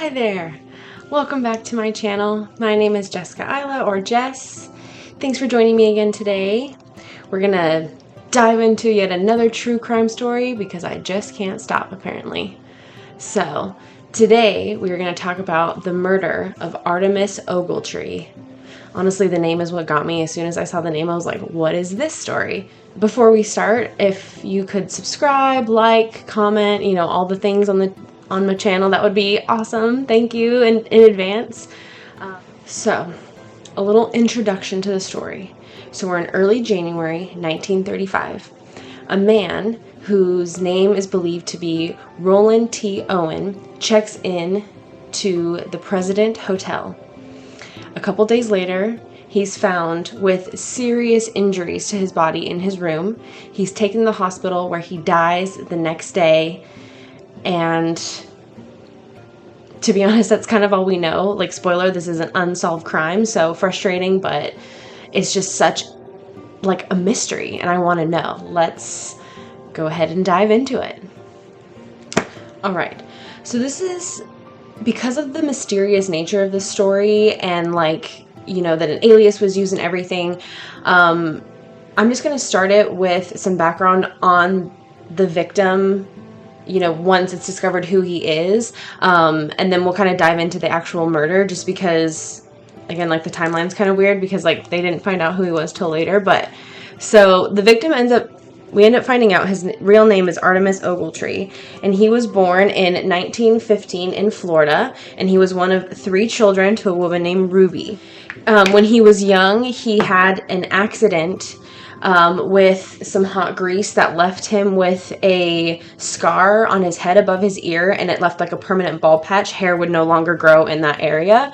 Hi there! Welcome back to my channel. My name is Jessica Isla, or Jess. Thanks for joining me again today. We're gonna dive into yet another true crime story because I just can't stop, apparently. So, today we are gonna talk about the murder of Artemus Ogletree. Honestly, the name is what got me. As soon as I saw the name, I was like, what is this story? Before we start, if you could subscribe, like, comment, all the things on my channel, that would be awesome. Thank you in advance. So, a little introduction to the story. So we're in early January 1935. A man whose name is believed to be Roland T. Owen checks in to the President Hotel. A couple days later, he's found with serious injuries to his body in his room. He's taken to the hospital where he dies the next day. And to be honest, that's kind of all we know. Like, spoiler, this is an unsolved crime, so frustrating, but it's just such like a mystery and I want to know. Let's go ahead and dive into it. All right. So this is because of the mysterious nature of the story and that an alias was used and everything. I'm just going to start it with some background on the victim, once it's discovered who he is. And then we'll kind of dive into the actual murder, just because, again, the timeline's kind of weird because they didn't find out who he was till later. But so the victim we end up finding out his real name is Artemus Ogletree, and he was born in 1915 in Florida, and he was one of 3 children to a woman named Ruby. When he was young, he had an accident with some hot grease that left him with a scar on his head above his ear, and it left a permanent bald patch. Hair would no longer grow in that area.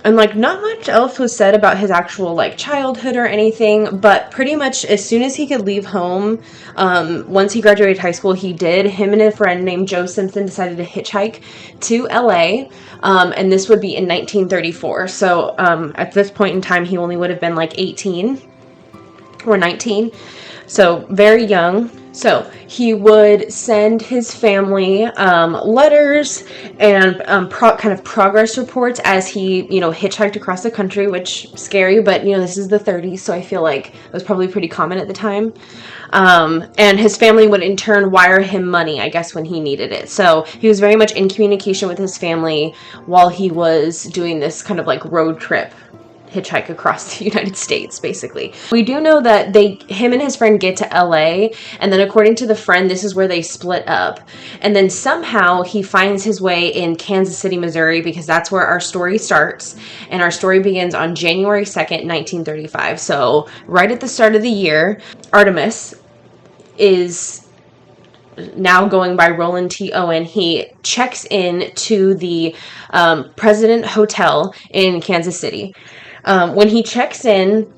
And not much else was said about his actual childhood or anything, but pretty much as soon as he could leave home, once he graduated high school, he did. Him and a friend named Joe Simpson decided to hitchhike to LA, and this would be in 1934. So at this point in time, he only would have been 18 or 19, so very young. So he would send his family letters and kind of progress reports as he, hitchhiked across the country, which is scary, but, this is the 30s, so I feel like it was probably pretty common at the time. And his family would in turn wire him money, I guess, when he needed it. So he was very much in communication with his family while he was doing this kind of road trip hitchhike across the United States, basically. We do know that him and his friend get to LA, and then according to the friend, this is where they split up. And then somehow he finds his way in Kansas City, Missouri, because that's where our story starts. And our story begins on January 2nd, 1935. So right at the start of the year, Artemus is now going by Roland T. Owen. He checks in to the President Hotel in Kansas City. When he checks in,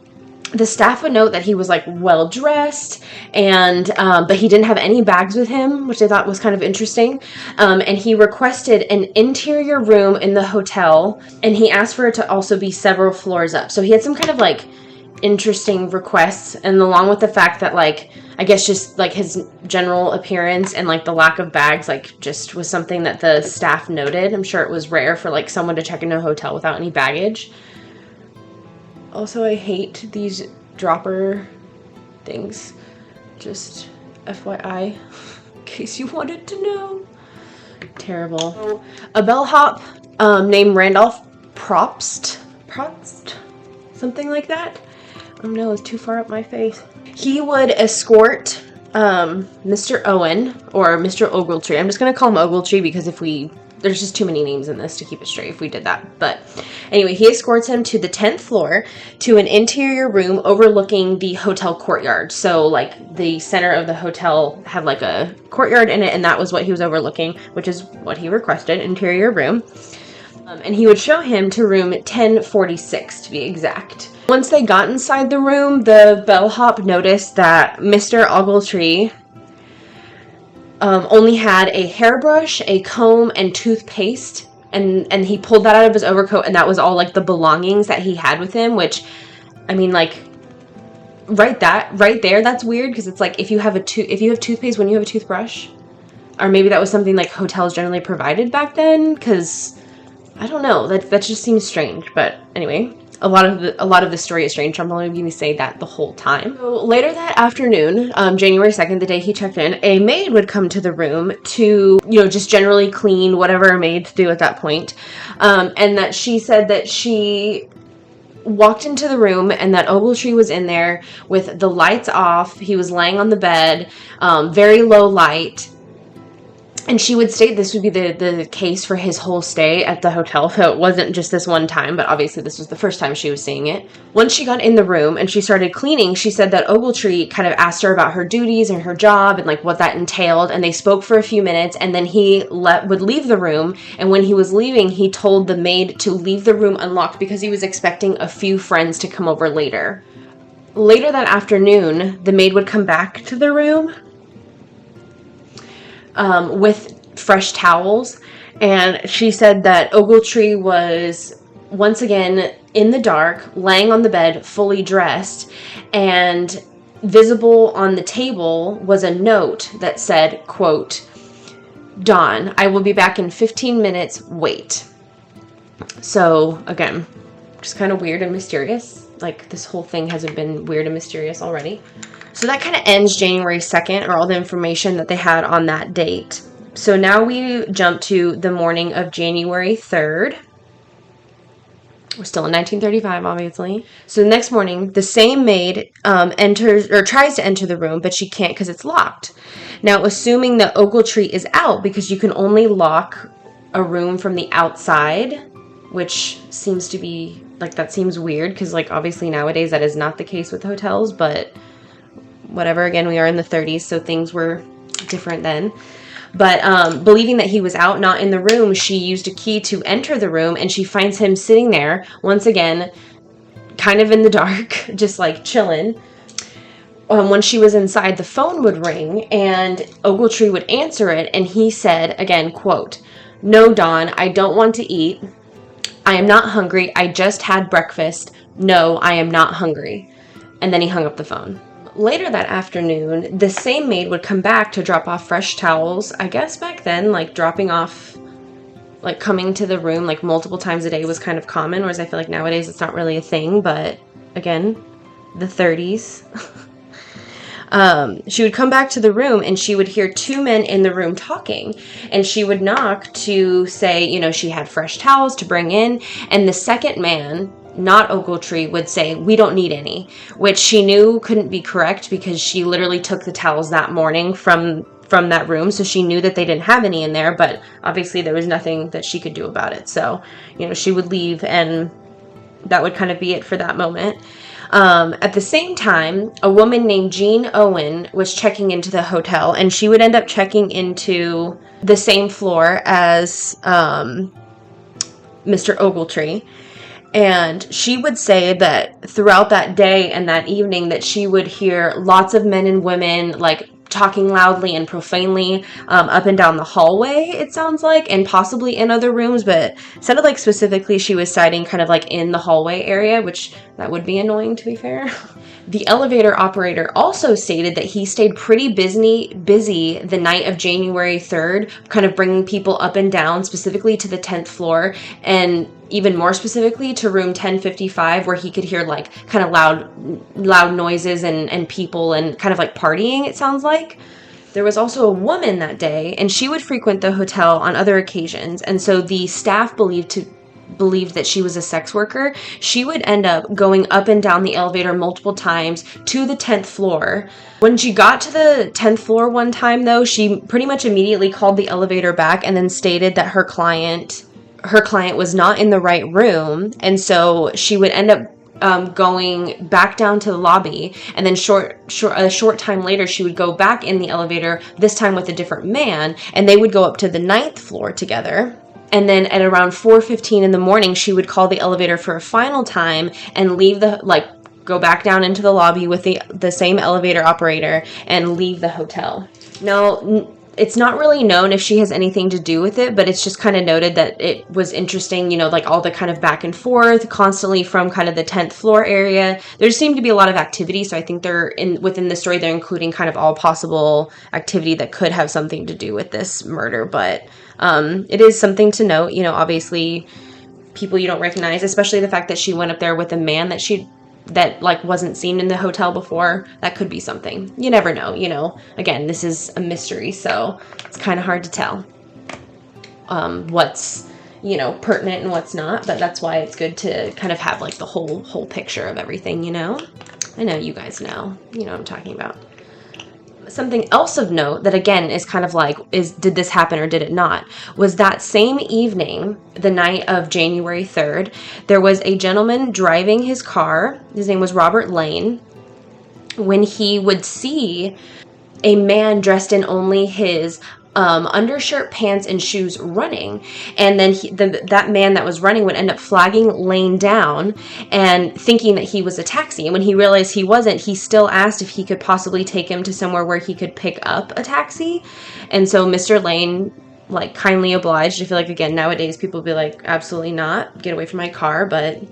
the staff would note that he was well dressed, and but he didn't have any bags with him, which I thought was kind of interesting. And he requested an interior room in the hotel, and he asked for it to also be several floors up. So he had some kind of interesting requests, and along with the fact that I guess just his general appearance and the lack of bags just was something that the staff noted. I'm sure it was rare for someone to check into a hotel without any baggage. Also, I hate these dropper things. Just FYI, in case you wanted to know. Terrible. A bellhop named Randolph Probst, something like that. Oh no, it's too far up my face. He would escort Mr. Owen, or Mr. Ogletree. I'm just going to call him Ogletree because there's just too many names in this to keep it straight if we did that. But anyway, he escorts him to the 10th floor to an interior room overlooking the hotel courtyard. So the center of the hotel had a courtyard in it, and that was what he was overlooking, which is what he requested, interior room. And he would show him to room 1046 to be exact. Once they got inside the room, the bellhop noticed that Mr. Ogletree only had a hairbrush, a comb, and toothpaste, and he pulled that out of his overcoat, and that was all the belongings that he had with him, which, I mean, right there, that's weird, because it's if you have toothpaste when you have a toothbrush, or maybe that was something like hotels generally provided back then, because I don't know, that just seems strange. But anyway, a lot of the story is strange. I'm only going to say that the whole time. So later that afternoon, January 2nd, the day he checked in, a maid would come to the room to, you know, just generally clean whatever a maid do at that point. And that she said that she walked into the room and that Ogletree was in there with the lights off. He was laying on the bed, very low light. And she would state this would be the case for his whole stay at the hotel. So it wasn't just this one time, but obviously this was the first time she was seeing it. Once she got in the room and she started cleaning, she said that Ogletree kind of asked her about her duties and her job and like what that entailed. And they spoke for a few minutes, and then he would leave the room. And when he was leaving, he told the maid to leave the room unlocked because he was expecting a few friends to come over later. Later that afternoon, the maid would come back to the room with fresh towels, and she said that Ogletree was once again in the dark, laying on the bed, fully dressed, and visible on the table was a note that said, quote, "Dawn, I will be back in 15 minutes, wait." So again, just kind of weird and mysterious. Like, this whole thing hasn't been weird and mysterious already. So that kind of ends January 2nd, or all the information that they had on that date. So now we jump to the morning of January 3rd. We're still in 1935, obviously. So the next morning, the same maid enters, or tries to enter the room, but she can't because it's locked. Now, assuming that Ogletree is out, because you can only lock a room from the outside, which seems to be, like, that seems weird, because, like, obviously nowadays that is not the case with hotels, but whatever. Again, we are in the 30s, so things were different then. But believing that he was out, not in the room, she used a key to enter the room, and she finds him sitting there, once again, kind of in the dark, just like chilling. When she was inside, the phone would ring, and Ogletree would answer it, and he said, again, quote, "No, Dawn, I don't want to eat. I am not hungry. I just had breakfast. No, I am not hungry." And then he hung up the phone. Later that afternoon, the same maid would come back to drop off fresh towels. I guess back then, like, dropping off, like, coming to the room, like, multiple times a day was kind of common, whereas I feel like nowadays it's not really a thing, but again, the 30s. She would come back to the room, and she would hear two men in the room talking, and she would knock to say, you know, she had fresh towels to bring in, and the second man, not Ogletree, would say, "We don't need any," which she knew couldn't be correct because she literally took the towels that morning from that room, so she knew that they didn't have any in there, but obviously there was nothing that she could do about it. So, you know, she would leave, and that would kind of be it for that moment. At the same time, a woman named Jean Owen was checking into the hotel, and she would end up checking into the same floor as Mr. Ogletree. And she would say that throughout that day and that evening that she would hear lots of men and women, like, talking loudly and profanely up and down the hallway, it sounds like, and possibly in other rooms, but it sounded like specifically she was citing kind of like in the hallway area, which that would be annoying, to be fair. The elevator operator also stated that he stayed pretty busy the night of January 3rd, kind of bringing people up and down, specifically to the 10th floor, and even more specifically to room 1055, where he could hear, like, kind of loud noises and people and kind of like partying, it sounds like. There was also a woman that day, and she would frequent the hotel on other occasions, and so the staff believed that she was a sex worker. She would end up going up and down the elevator multiple times to the 10th floor. When she got to the 10th floor one time, though, she pretty much immediately called the elevator back and then stated that her client was not in the right room, and so she would end up going back down to the lobby, and then a short time later she would go back in the elevator, this time with a different man, and they would go up to the 9th floor together. And then at around 4:15 in the morning, she would call the elevator for a final time and go back down into the lobby with the same elevator operator and leave the hotel. Now, it's not really known if she has anything to do with it, but it's just kind of noted that it was interesting, you know, like all the kind of back and forth constantly from kind of the 10th floor area. There seemed to be a lot of activity, so I think they're within the story, they're including kind of all possible activity that could have something to do with this murder. But it is something to note, you know, obviously people you don't recognize, especially the fact that she went up there with a man that like wasn't seen in the hotel before. That could be something. You never know, you know. Again, this is a mystery, so it's kind of hard to tell what's, you know, pertinent and what's not, but that's why it's good to kind of have like the whole picture of everything, you know. I know you guys know, you know what I'm talking about. Something else of note that again is kind of like, did this happen or did it not, was that same evening, the night of January 3rd, there was a gentleman driving his car. His name was Robert Lane. When he would see a man dressed in only his undershirt, pants, and shoes running, and then that man that was running would end up flagging Lane down and thinking that he was a taxi. And when he realized he wasn't, he still asked if he could possibly take him to somewhere where he could pick up a taxi. And so Mr. Lane like kindly obliged. I feel like again nowadays people would be like, absolutely not, get away from my car, but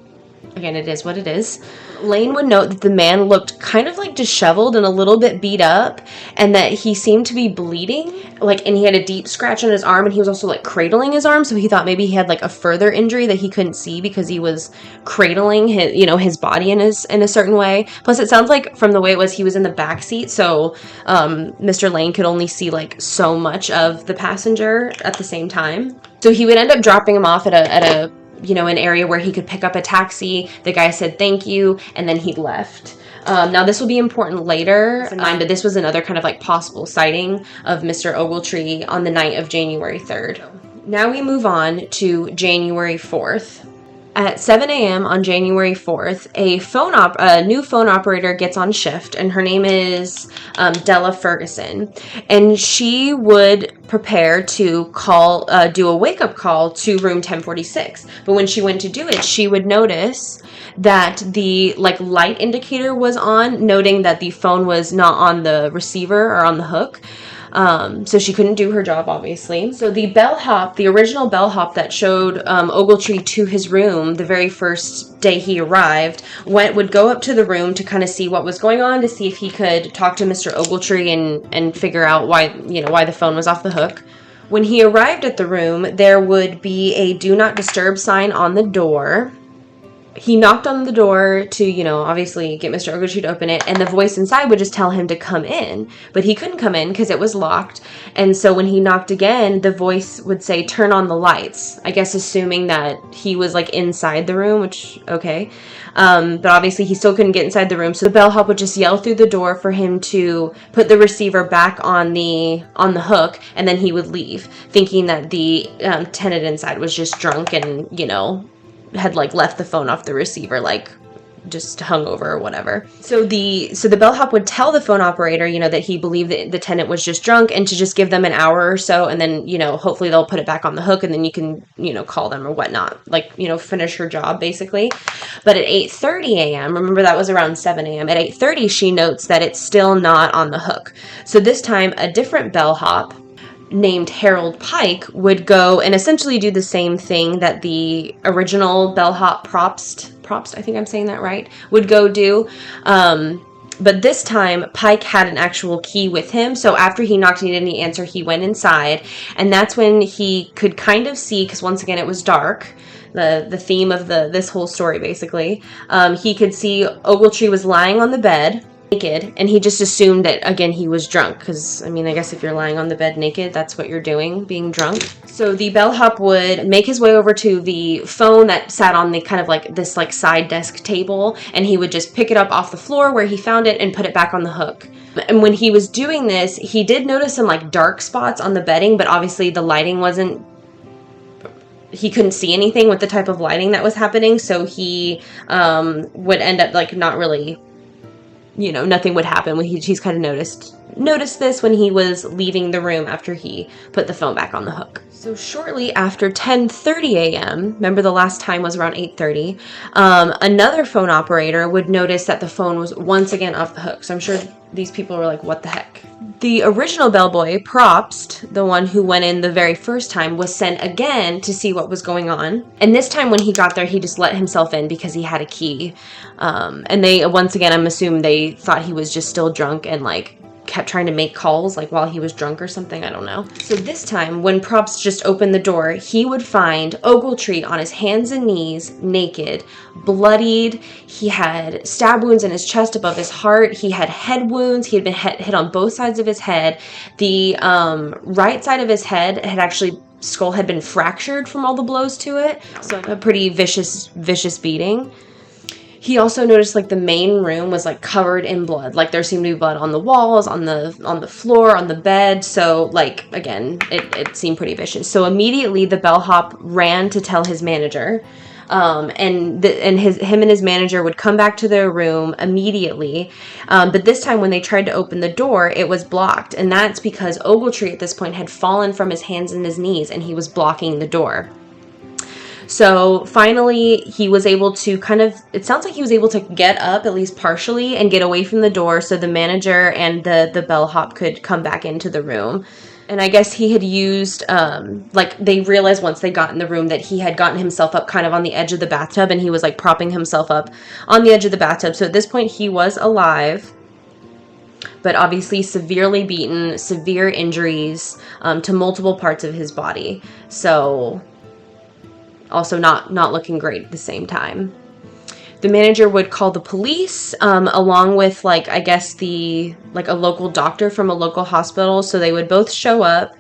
again, it is what it is. Lane would note that the man looked kind of like disheveled and a little bit beat up, and that he seemed to be bleeding, like, and he had a deep scratch on his arm, and he was also like cradling his arm, so he thought maybe he had like a further injury that he couldn't see because he was cradling his, you know, his body in a certain way. Plus it sounds like from the way it was, he was in the back seat, so Mr. Lane could only see like so much of the passenger at the same time. So he would end up dropping him off at a you know, an area where he could pick up a taxi. The guy said thank you, and then he left. Now this will be important later, but this was another kind of like possible sighting of Mr. Ogletree on the night of January 3rd. Now we move on to January 4th. At 7 a.m. on January 4th, a new phone operator gets on shift, and her name is Della Ferguson, and she would prepare to do a wake-up call to room 1046. But when she went to do it, she would notice that the like light indicator was on, noting that the phone was not on the receiver or on the hook. So she couldn't do her job, obviously. So the bellhop, the original bellhop that showed Ogletree to his room the very first day he arrived, would go up to the room to kind of see what was going on, to see if he could talk to Mr. Ogletree and figure out why the phone was off the hook. When he arrived at the room, there would be a do not disturb sign on the door. He knocked on the door to, you know, obviously get Mr. Ogletree to open it, and the voice inside would just tell him to come in, but he couldn't come in because it was locked. And so when he knocked again, the voice would say, turn on the lights, I guess assuming that he was like inside the room, which, okay. But obviously he still couldn't get inside the room, so the bellhop would just yell through the door for him to put the receiver back on the hook, and then he would leave, thinking that the tenant inside was just drunk and, you know, had like left the phone off the receiver, like just hungover or whatever. So the bellhop would tell the phone operator, you know, that he believed that the tenant was just drunk, and to just give them an hour or so, and then, you know, hopefully they'll put it back on the hook, and then you can, you know, call them or whatnot, like, you know, finish her job basically. But at 8:30 a.m., remember that was around 7 a.m., at 8:30 she notes that it's still not on the hook. So this time a different bellhop named Harold Pike would go and essentially do the same thing that the original bellhop Probst, I think I'm saying that right, would go do. But this time Pike had an actual key with him, so after he knocked and he didn't answer, he went inside, and that's when he could kind of see, because once again it was dark, the theme of this whole story basically. He could see Ogletree was lying on the bed naked, and he just assumed that again he was drunk, because I mean, I guess if you're lying on the bed naked, that's what you're doing, being drunk. So the bellhop would make his way over to the phone that sat on the kind of like this like side desk table, and he would just pick it up off the floor where he found it and put it back on the hook. And when he was doing this, he did notice some like dark spots on the bedding, but obviously the lighting wasn't, he couldn't see anything with the type of lighting that was happening, so he would end up like not really, you know, nothing would happen when he's kind of noticed noticed this when he was leaving the room after he put the phone back on the hook. So shortly after 10:30 a.m., remember the last time was around 8:30, another phone operator would notice that the phone was once again off the hook. So I'm sure these people were like, what the heck? The original bellboy, Propst, the one who went in the very first time, was sent again to see what was going on. And this time when he got there, he just let himself in because he had a key. And they, once again, I'm assuming they thought he was just still drunk and like kept trying to make calls like while he was drunk or something, I don't know. So this time when Propst just opened the door, he would find Ogletree on his hands and knees, naked, bloodied. He had stab wounds in his chest above his heart. He had head wounds. He had been hit on both sides of his head. The right side of his head had actually, skull had been fractured from all the blows to it. So a pretty vicious beating. He also noticed like the main room was like covered in blood. Like there seemed to be blood on the walls, on the floor, on the bed. So like, again, it seemed pretty vicious. So immediately the bellhop ran to tell his manager. Him and his manager would come back to their room immediately. But this time when they tried to open the door, it was blocked. And that's because Ogletree at this point had fallen from his hands and his knees and he was blocking the door. So finally, he was able to kind of, it sounds like he was able to get up, at least partially, and get away from the door so the manager and the bellhop could come back into the room. And I guess he had used, like, they realized once they got in the room that he had gotten himself up kind of on the edge of the bathtub, and he was, like, propping himself up on the edge of the bathtub. So at this point, he was alive, but obviously severely beaten, severe injuries to multiple parts of his body. So also not looking great at the same time. The manager would call the police, along with, like, I guess a local doctor from a local hospital. So they would both show up.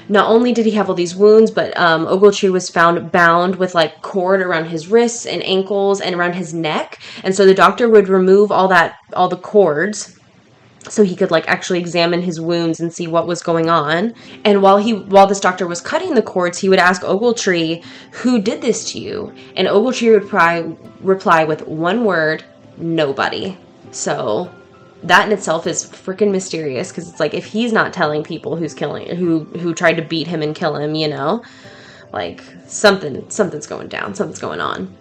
Not only did he have all these wounds, but Ogletree was found bound with, like, cord around his wrists and ankles and around his neck. And so the doctor would remove all the cords, so he could like actually examine his wounds and see what was going on. And while this doctor was cutting the cords, he would ask Ogletree, "Who did this to you?" And Ogletree would reply with one word, "Nobody." So that in itself is freaking mysterious, because it's like, if he's not telling people who tried to beat him and kill him, you know, like something's going down, something's going on.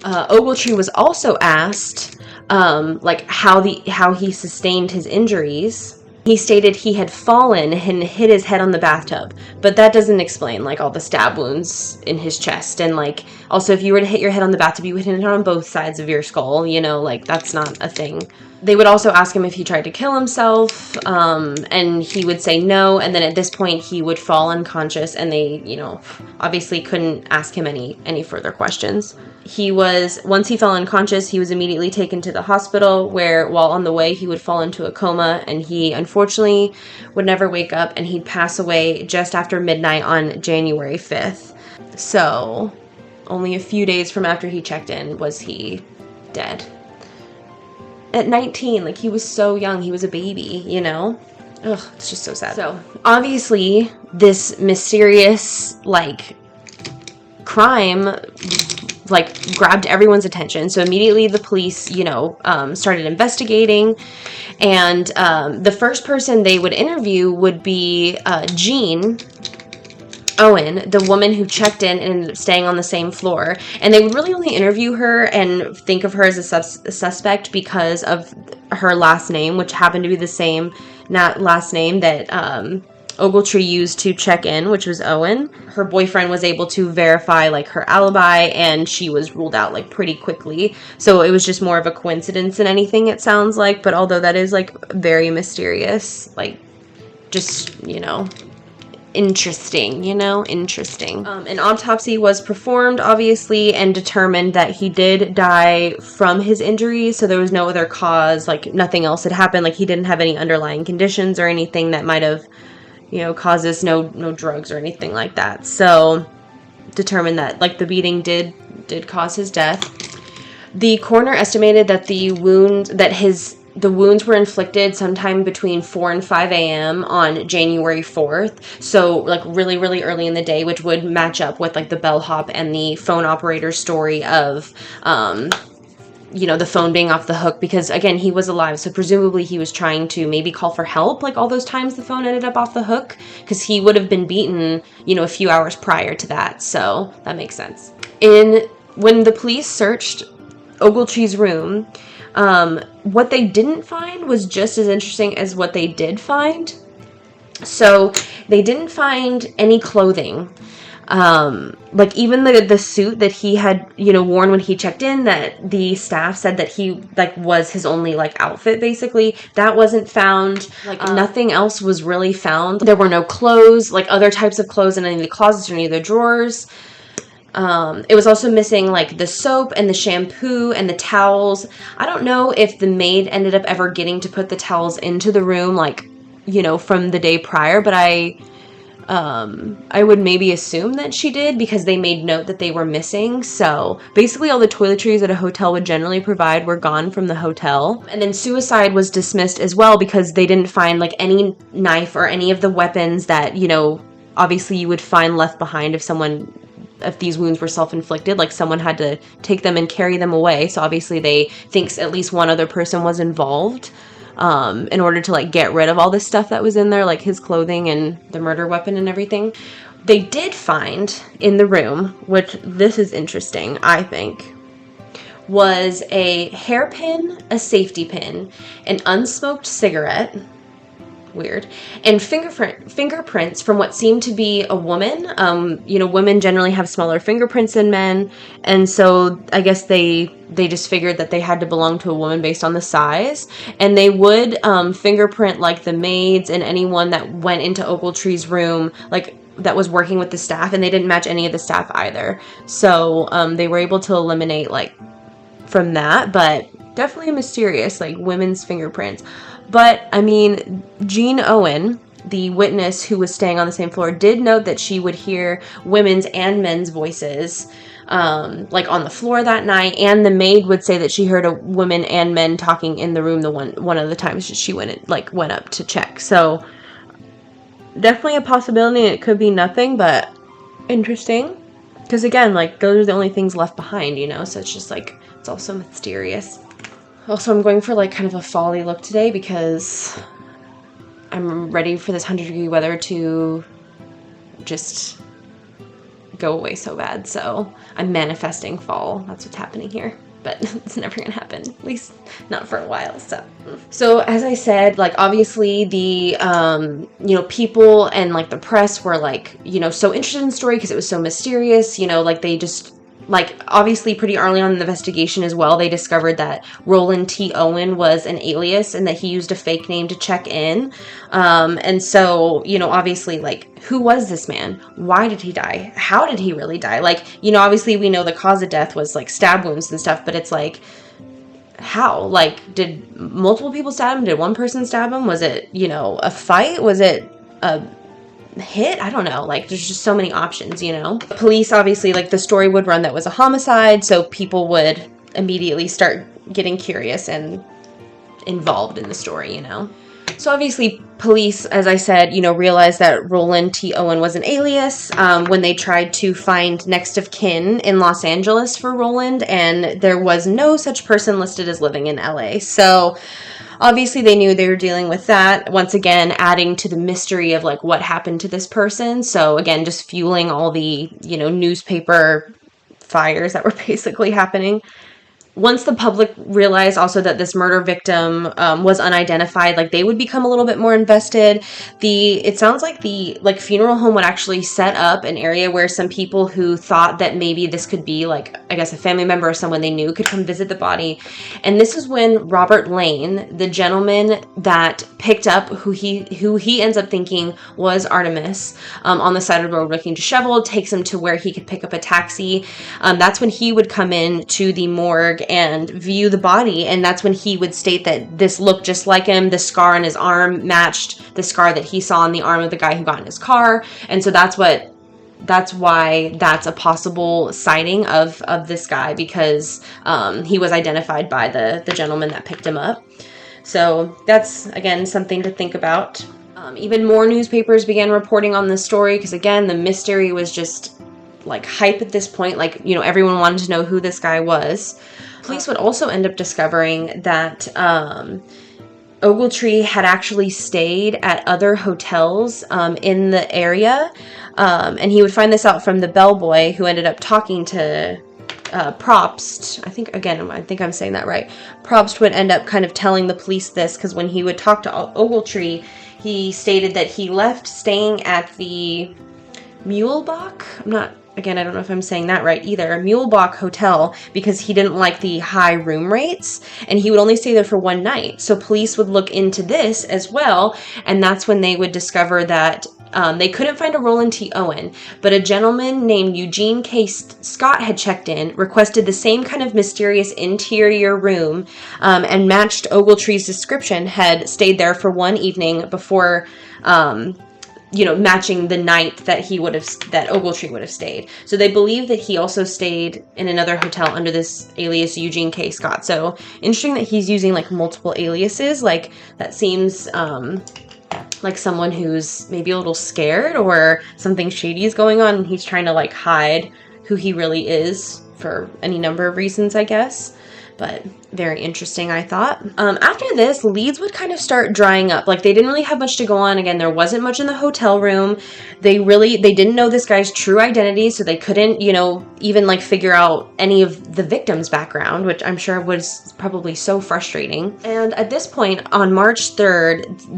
Ogletree was also asked like how he sustained his injuries. He stated he had fallen and hit his head on the bathtub, but that doesn't explain like all the stab wounds in his chest. And like, also, if you were to hit your head on the bathtub, you would hit it on both sides of your skull, you know, like that's not a thing. They would also ask him if he tried to kill himself, and he would say no. And then at this point he would fall unconscious, and they, you know, obviously couldn't ask him any further questions. Once he fell unconscious, he was immediately taken to the hospital, where while on the way he would fall into a coma, and he unfortunately would never wake up, and he'd pass away just after midnight on January 5th. So only a few days from after he checked in was he dead. At 19, like, he was so young, he was a baby, you know? Ugh, it's just so sad. So obviously this mysterious like crime like grabbed everyone's attention. So immediately the police, you know, started investigating, and the first person they would interview would be Jean Owen, the woman who checked in and ended up staying on the same floor. And they would really only interview her and think of her as a suspect because of her last name, which happened to be the same last name that Ogletree used to check in, which was Owen. Her boyfriend was able to verify like her alibi, and she was ruled out like pretty quickly. So it was just more of a coincidence than anything, it sounds like. But although that is like very mysterious, like just, you know, interesting, you know, interesting. An autopsy was performed, obviously, and determined that he did die from his injuries. So there was no other cause, like nothing else had happened. Like he didn't have any underlying conditions or anything that might have, you know, caused this, no drugs or anything like that. So determined that like the beating did cause his death. The coroner estimated that the wounds were inflicted sometime between 4 and 5 a.m. on January 4th. So like really, really early in the day, which would match up with like the bellhop and the phone operator's story of, you know, the phone being off the hook, because again, he was alive, so presumably he was trying to maybe call for help, like all those times the phone ended up off the hook, because he would have been beaten, you know, a few hours prior to that, so that makes sense. When the police searched Ogletree's room, what they didn't find was just as interesting as what they did find. So they didn't find any clothing. Like even the suit that he had, you know, worn when he checked in, that the staff said that he like was his only like outfit, basically, that wasn't found. Like nothing else was really found. There were no clothes, like other types of clothes in any of the closets or any of the drawers. It was also missing like the soap and the shampoo and the towels. I don't know if the maid ended up ever getting to put the towels into the room, like, you know, from the day prior, but I would maybe assume that she did, because they made note that they were missing. So basically all the toiletries that a hotel would generally provide were gone from the hotel. And then suicide was dismissed as well, because they didn't find like any knife or any of the weapons that, you know, obviously you would find left behind if these wounds were self-inflicted. Like someone had to take them and carry them away. So obviously they think at least one other person was involved. In order to like get rid of all this stuff that was in there, like his clothing and the murder weapon and everything. They did find in the room, which this is interesting, I think, was a hairpin, a safety pin, an unsmoked cigarette, weird, and fingerprints from what seemed to be a woman. You know, women generally have smaller fingerprints than men, and so I guess they just figured that they had to belong to a woman based on the size. And they would fingerprint like the maids and anyone that went into Ogletree's room, like that was working with the staff, and they didn't match any of the staff either. So they were able to eliminate like from that, but definitely mysterious, like women's fingerprints. But I mean, Jean Owen, the witness who was staying on the same floor, did note that she would hear women's and men's voices like on the floor that night, and the maid would say that she heard a women and men talking in the room one of the times she went up to check. So definitely a possibility. It could be nothing, but interesting, because again, like those are the only things left behind, you know, so it's just like it's also mysterious. Also, I'm going for like kind of a fall-y look today because I'm ready for this 100-degree weather to just go away so bad. So I'm manifesting fall. That's what's happening here. But it's never gonna happen, at least not for a while. So as I said, like obviously the you know, people and like the press were like, you know, so interested in the story because it was so mysterious. You know, like they just, like, obviously pretty early on in the investigation as well, they discovered that Roland T. Owen was an alias and that he used a fake name to check in. And so, you know, obviously, like, who was this man? Why did he die? How did he really die? Like, you know, obviously we know the cause of death was, like, stab wounds and stuff, but it's like, how? Like, did multiple people stab him? Did one person stab him? Was it, you know, a fight? Was it a hit? I don't know. Like, there's just so many options, you know? Police, obviously, like, the story would run that was a homicide, so people would immediately start getting curious and involved in the story, you know? So obviously police, as I said, you know, realized that Roland T. Owen was an alias when they tried to find next of kin in Los Angeles for Roland, and there was no such person listed as living in LA. So obviously they knew they were dealing with that, once again adding to the mystery of like what happened to this person. So again, just fueling all the, you know, newspaper fires that were basically happening. Once the public realized also that this murder victim was unidentified, like, they would become a little bit more invested. It sounds like the funeral home would actually set up an area where some people who thought that maybe this could be like, I guess, a family member or someone they knew could come visit the body. And this is when Robert Lane, the gentleman that picked up who he ends up thinking was Artemus on the side of the road looking disheveled, takes him to where he could pick up a taxi. That's when he would come in to the morgue and view the body, and that's when he would state that this looked just like him. The scar on his arm matched the scar that he saw on the arm of the guy who got in his car, and so that's why that's a possible sighting of this guy, because he was identified by the gentleman that picked him up. So that's, again, something to think about. Even more newspapers began reporting on this story because, again, the mystery was just like hype at this point. Like, you know, everyone wanted to know who this guy was. Police would also end up discovering that Ogletree had actually stayed at other hotels in the area, and he would find this out from the bellboy who ended up talking to Probst. I think I'm saying that right. Probst would end up kind of telling the police this, because when he would talk to Ogletree, he stated that he left staying at the Mulebach. I don't know if I'm saying that right either. Mulebach Hotel, because he didn't like the high room rates, and he would only stay there for one night. So police would look into this as well, and that's when they would discover that they couldn't find a Roland T. Owen, but a gentleman named Eugene K. Scott had checked in, requested the same kind of mysterious interior room, and matched Ogletree's description, had stayed there for one evening before matching the night that that Ogletree would have stayed. So they believe that he also stayed in another hotel under this alias Eugene K. Scott. So interesting that he's using like multiple aliases. Like that seems like someone who's maybe a little scared or something shady is going on, and he's trying to like hide who he really is for any number of reasons, I guess. But very interesting, I thought. After this, leads would kind of start drying up. Like, they didn't really have much to go on. Again, there wasn't much in the hotel room. They didn't know this guy's true identity, so they couldn't, even like figure out any of the victim's background, which I'm sure was probably so frustrating. And at this point, on March 3rd,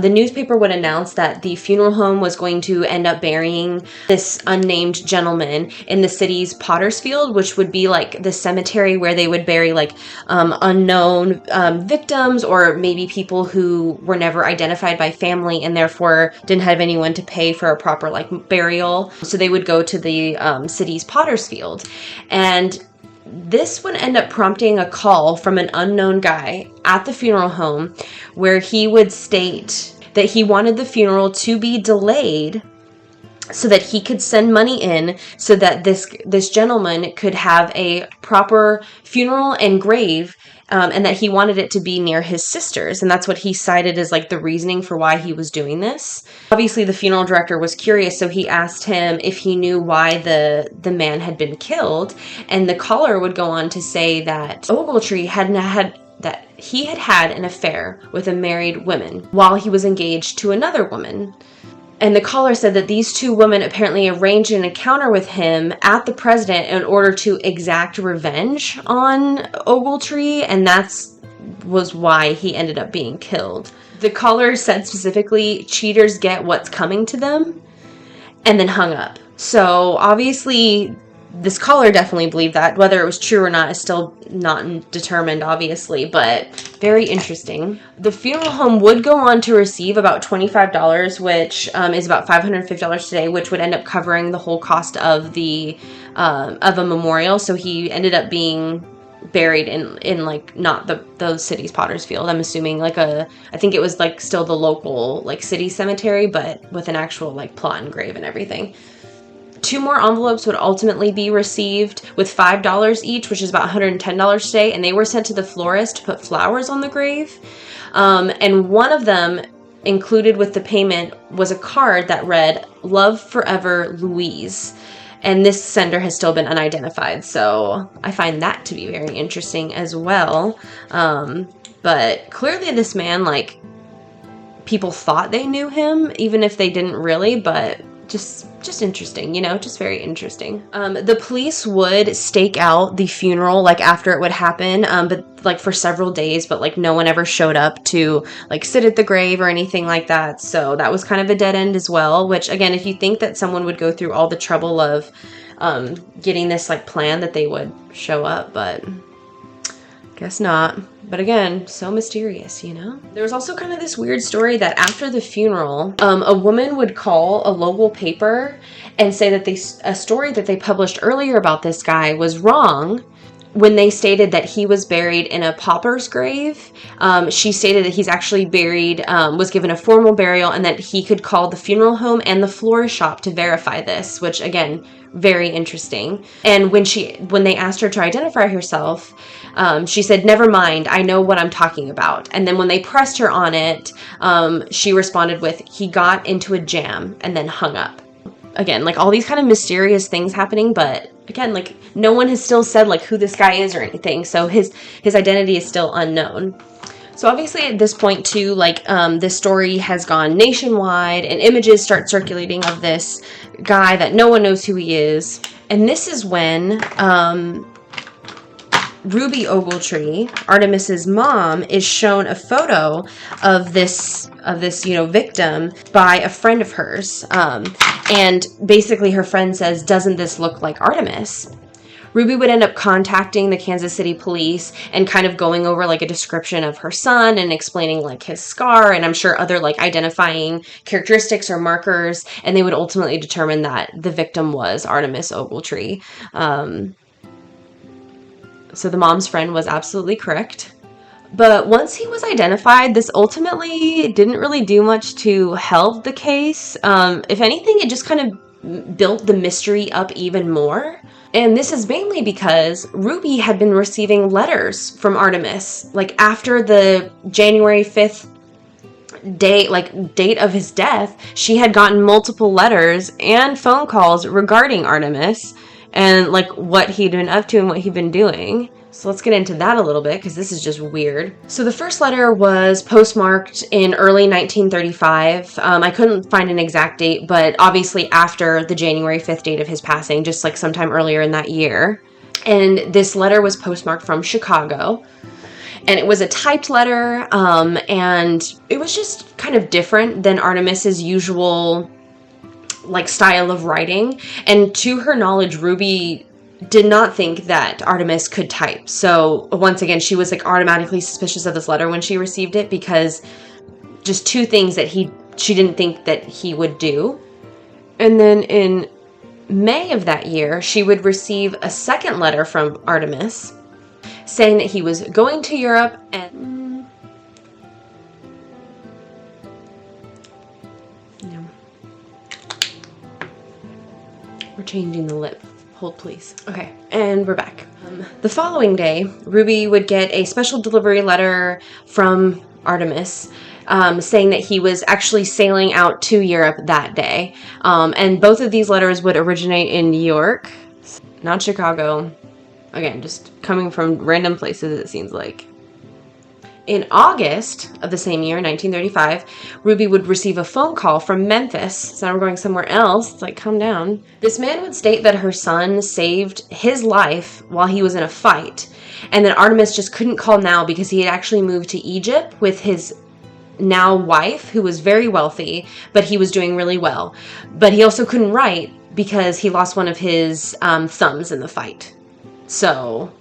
the newspaper would announce that the funeral home was going to end up burying this unnamed gentleman in the city's Pottersfield, which would be like the cemetery where they would bury like unknown victims, or maybe people who were never identified by family and therefore didn't have anyone to pay for a proper like burial. So they would go to the city's Pottersfield, and this would end up prompting a call from an unknown guy at the funeral home, where he would state that he wanted the funeral to be delayed so that he could send money in so that this gentleman could have a proper funeral and grave, and that he wanted it to be near his sister's. And that's what he cited as like the reasoning for why he was doing this. Obviously, the funeral director was curious, so he asked him if he knew why the man had been killed. And the caller would go on to say that Ogletree he had had an affair with a married woman while he was engaged to another woman. And the caller said that these two women apparently arranged an encounter with him at the president in order to exact revenge on Ogletree, and was why he ended up being killed. The caller said specifically, cheaters get what's coming to them, and then hung up. So obviously, this caller definitely believed that. Whether it was true or not is still not determined, obviously, but very interesting. The funeral home would go on to receive about $25, which is about $550 today, which would end up covering the whole cost of a memorial. So he ended up being buried in like not the city's Pottersfield. I'm assuming like I think it was like still the local like city cemetery, but with an actual like plot and grave and everything. 2 more envelopes would ultimately be received with $5 each, which is about $110 today, and they were sent to the florist to put flowers on the grave. And one of them, included with the payment, was a card that read, "Love Forever, Louise." And this sender has still been unidentified, so I find that to be very interesting as well. But clearly this man, like, people thought they knew him, even if they didn't really, but just interesting, just very interesting. The police would stake out the funeral, like, after it would happen, but, like, for several days, but, like, no one ever showed up to, like, sit at the grave or anything like that, so that was kind of a dead end as well, which, again, if you think that someone would go through all the trouble of getting this, like, plan, that they would show up, but guess not. But again, so mysterious, There was also kind of this weird story that after the funeral, a woman would call a local paper and say that a story that they published earlier about this guy was wrong when they stated that he was buried in a pauper's grave. She stated that he's actually buried, was given a formal burial, and that he could call the funeral home and the florist shop to verify this, which, again, very interesting. And when they asked her to identify herself, she said, "Never mind, I know what I'm talking about." And then when they pressed her on it, she responded with, "He got into a jam," and then hung up. Again, like, all these kind of mysterious things happening, but again, like, no one has still said, like, who this guy is or anything, so his identity is still unknown. So obviously at this point too, like, this story has gone nationwide and images start circulating of this guy that no one knows who he is. And this is when Ruby Ogletree, Artemis's mom, is shown a photo of this victim by a friend of hers. And basically her friend says, "Doesn't this look like Artemis?" Ruby would end up contacting the Kansas City police and kind of going over like a description of her son and explaining like his scar and I'm sure other like identifying characteristics or markers, and they would ultimately determine that the victim was Artemus Ogletree. So the mom's friend was absolutely correct. But once he was identified, this ultimately didn't really do much to help the case. If anything, it just kind of built the mystery up even more. And this is mainly because Ruby had been receiving letters from Artemis, like after the January 5th date of his death. She had gotten multiple letters and phone calls regarding Artemis and like what he'd been up to and what he'd been doing. So let's get into that a little bit because this is just weird. So the first letter was postmarked in early 1935. I couldn't find an exact date, but obviously after the January 5th date of his passing, just like sometime earlier in that year. And this letter was postmarked from Chicago. And it was a typed letter, and it was just kind of different than Artemis's usual like style of writing. And to her knowledge, Ruby did not think that Artemis could type. So once again, she was like automatically suspicious of this letter when she received it because just two things that she didn't think that he would do. And then in May of that year, she would receive a second letter from Artemis saying that he was going to Europe and we're changing the lip. Hold, please. Okay, and we're back. The following day, Ruby would get a special delivery letter from Artemis saying that he was actually sailing out to Europe that day. And both of these letters would originate in New York, not Chicago. Again, just coming from random places, it seems like. In August of the same year, 1935, Ruby would receive a phone call from Memphis. So now we're going somewhere else. It's like, calm down. This man would state that her son saved his life while he was in a fight, and that Artemis just couldn't call now because he had actually moved to Egypt with his now wife, who was very wealthy, but he was doing really well. But he also couldn't write because he lost one of his thumbs in the fight. So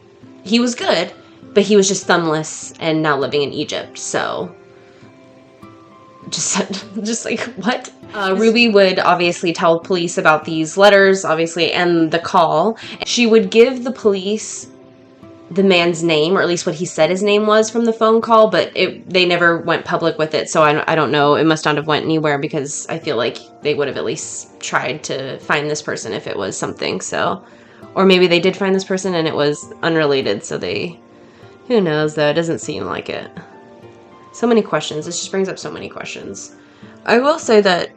he was good, but he was just thumbless and now living in Egypt. So just like, what? Ruby would obviously tell police about these letters, obviously, and the call. She would give the police the man's name, or at least what he said his name was from the phone call, but they never went public with it. So I don't know. It must not have went anywhere because I feel like they would have at least tried to find this person if it was something. So, or maybe they did find this person and it was unrelated. So who knows though? It doesn't seem like it. So many questions. This just brings up so many questions. I will say that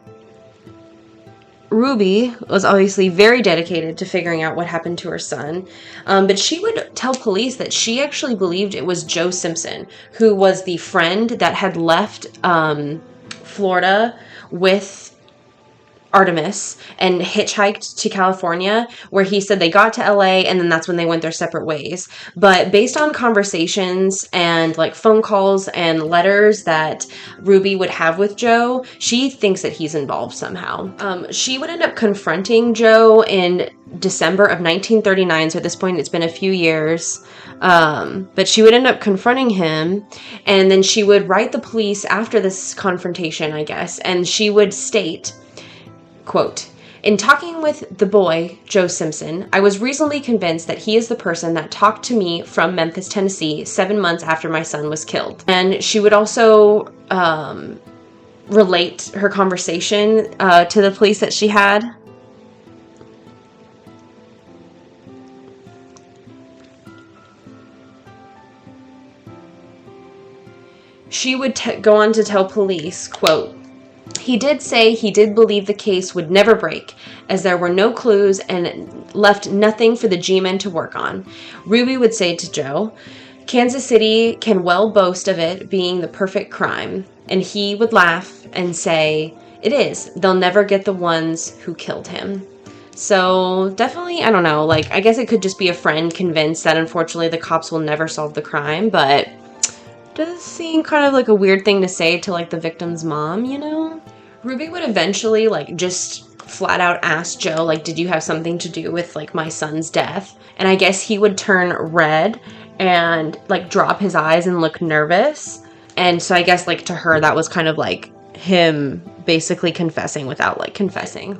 Ruby was obviously very dedicated to figuring out what happened to her son, but she would tell police that she actually believed it was Joe Simpson, who was the friend that had left Florida with Artemis and hitchhiked to California, where he said they got to LA and then that's when they went their separate ways. But based on conversations and like phone calls and letters that Ruby would have with Joe, she thinks that he's involved somehow. She would end up confronting Joe in December of 1939, so at this point it's been a few years. But she would end up confronting him, and then she would write the police after this confrontation, I guess, and she would state, quote, "In talking with the boy, Joe Simpson, I was reasonably convinced that he is the person that talked to me from Memphis, Tennessee, 7 months after my son was killed." And she would also relate her conversation to the police that she had. She would go on to tell police, quote, He did say he did believe the case would never break, as there were no clues and left nothing for the G-men to work on. Ruby would say to Joe, "Kansas City can well boast of it being the perfect crime." And he would laugh and say, "It is. They'll never get the ones who killed him." So definitely, I don't know, like, I guess it could just be a friend convinced that unfortunately the cops will never solve the crime, but does seem kind of like a weird thing to say to like the victim's mom, you know? Ruby would eventually like just flat out ask Joe, like, "Did you have something to do with like my son's death?" And I guess he would turn red and like drop his eyes and look nervous. And so I guess like to her that was kind of like him basically confessing without like confessing.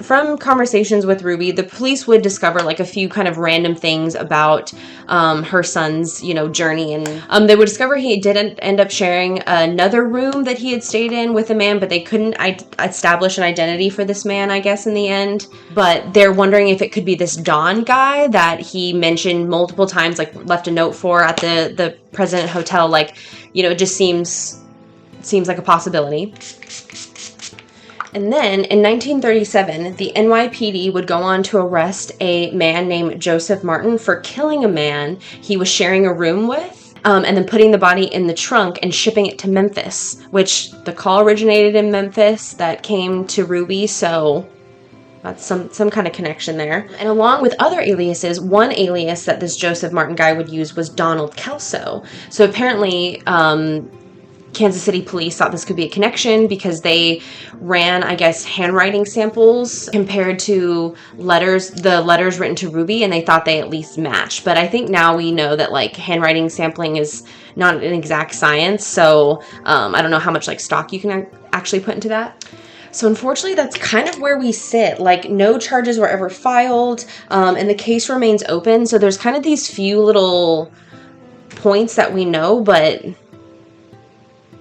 From conversations with Ruby, the police would discover like a few kind of random things about her son's, you know, journey, and they would discover he didn't end up sharing another room that he had stayed in with a man, but they couldn't establish an identity for this man, I guess, in the end. But they're wondering if it could be this Don guy that he mentioned multiple times, like left a note for at the President Hotel. Like, you know, it just seems like a possibility. And then in 1937, the NYPD would go on to arrest a man named Joseph Martin for killing a man he was sharing a room with, and then putting the body in the trunk and shipping it to Memphis, which the call originated in Memphis that came to Ruby, so that's some kind of connection there. And along with other aliases, one alias that this Joseph Martin guy would use was Donald Kelso. So apparently, Kansas City police thought this could be a connection because they ran, I guess, handwriting samples compared to the letters written to Ruby, and they thought they at least matched. But I think now we know that like handwriting sampling is not an exact science, so I don't know how much like stock you can actually put into that. So unfortunately, that's kind of where we sit. Like, no charges were ever filed, and the case remains open. So there's kind of these few little points that we know, but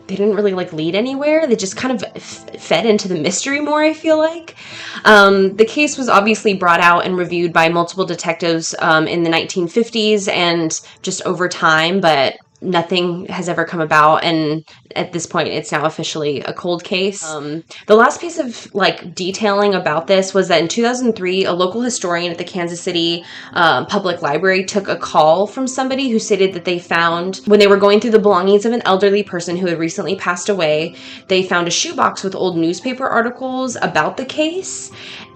they didn't really like lead anywhere. They just kind of fed into the mystery more, I feel like. The case was obviously brought out and reviewed by multiple detectives in the 1950s and just over time, but nothing has ever come about, and at this point it's now officially a cold case. The last piece of like detailing about this was that in 2003, a local historian at the Kansas City Public Library took a call from somebody who stated that they found, when they were going through the belongings of an elderly person who had recently passed away, they found a shoebox with old newspaper articles about the case,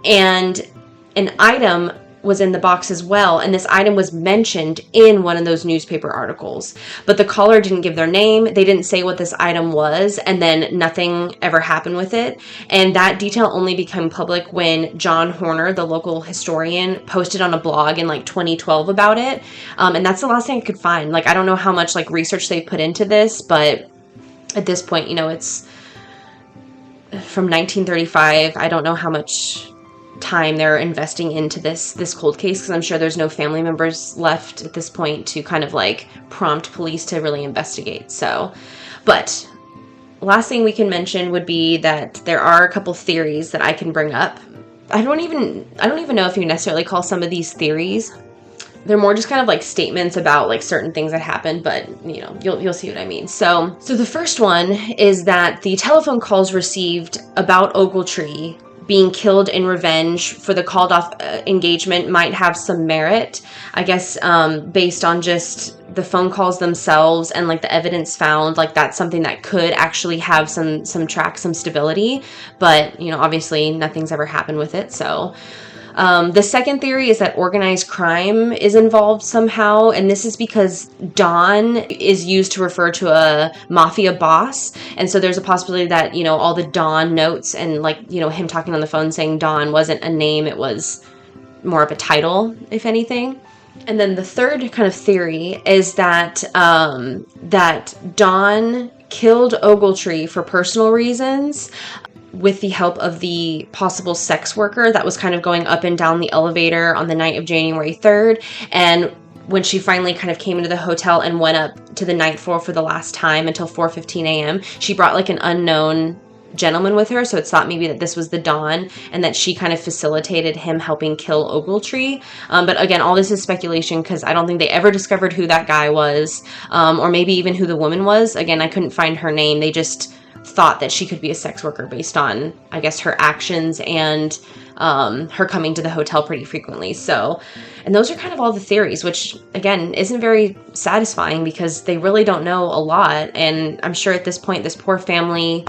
and an item was in the box as well, and this item was mentioned in one of those newspaper articles, but the caller didn't give their name, they didn't say what this item was, and then nothing ever happened with it. And that detail only became public when John Horner, the local historian, posted on a blog in like 2012 about it, and that's the last thing I could find. Like, I don't know how much like research they put into this, but at this point, you know, it's from 1935. I don't know how much time they're investing into this cold case, because I'm sure there's no family members left at this point to kind of like prompt police to really investigate. So, but last thing we can mention would be that there are a couple theories that I can bring up. I don't even know if you necessarily call some of these theories. They're more just kind of like statements about like certain things that happened, but you know, you'll see what I mean. So the first one is that the telephone calls received about Ogletree being killed in revenge for the called off engagement might have some merit, I guess, based on just the phone calls themselves and like the evidence found. Like, that's something that could actually have some track, some stability, but you know, obviously nothing's ever happened with it. So the second theory is that organized crime is involved somehow, and this is because Don is used to refer to a mafia boss, and so there's a possibility that, you know, all the Don notes and like, you know, him talking on the phone saying Don wasn't a name, it was more of a title, if anything. And then the third kind of theory is that that Don killed Ogletree for personal reasons, with the help of the possible sex worker that was kind of going up and down the elevator on the night of January 3rd. And when she finally kind of came into the hotel and went up to the ninth floor for the last time until 4:15 a.m., she brought like an unknown gentleman with her, so it's thought maybe that this was the Don and that she kind of facilitated him helping kill Ogletree. But again, all this is speculation because I don't think they ever discovered who that guy was, or maybe even who the woman was. Again, I couldn't find her name. They just thought that she could be a sex worker based on, I guess, her actions and her coming to the hotel pretty frequently. So, and those are kind of all the theories, which again isn't very satisfying because they really don't know a lot. And I'm sure at this point, this poor family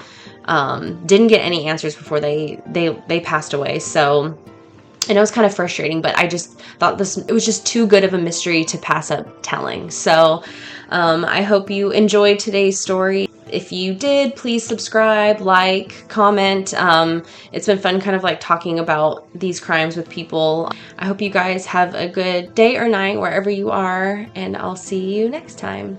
didn't get any answers before they passed away. So I know it's kind of frustrating, but I just thought it was just too good of a mystery to pass up telling. So I hope you enjoyed today's story. If you did, please subscribe, like, comment. It's been fun kind of like talking about these crimes with people. I hope you guys have a good day or night wherever you are, and I'll see you next time.